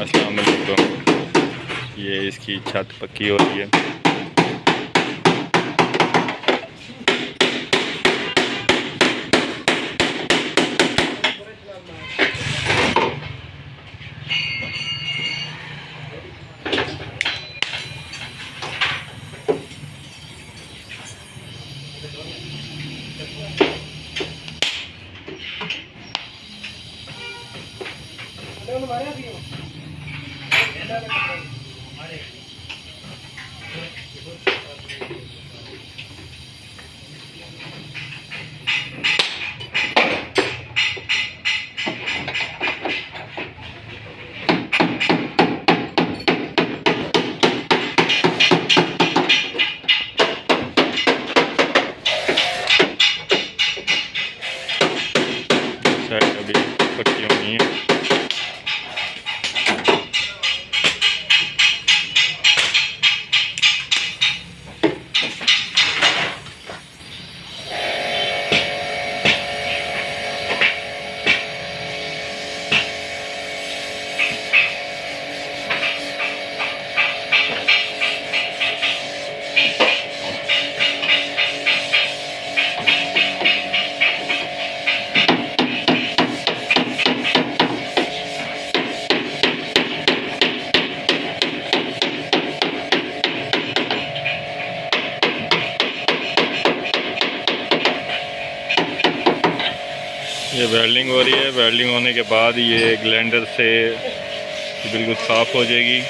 अस्सलाम वालेकुम। ये इसकी छत पक्की हो रही है। अभी पक्की होनी है। ये वेल्डिंग हो रही है। वेल्डिंग होने के बाद ये ग्राइंडर से बिल्कुल साफ़ हो जाएगी।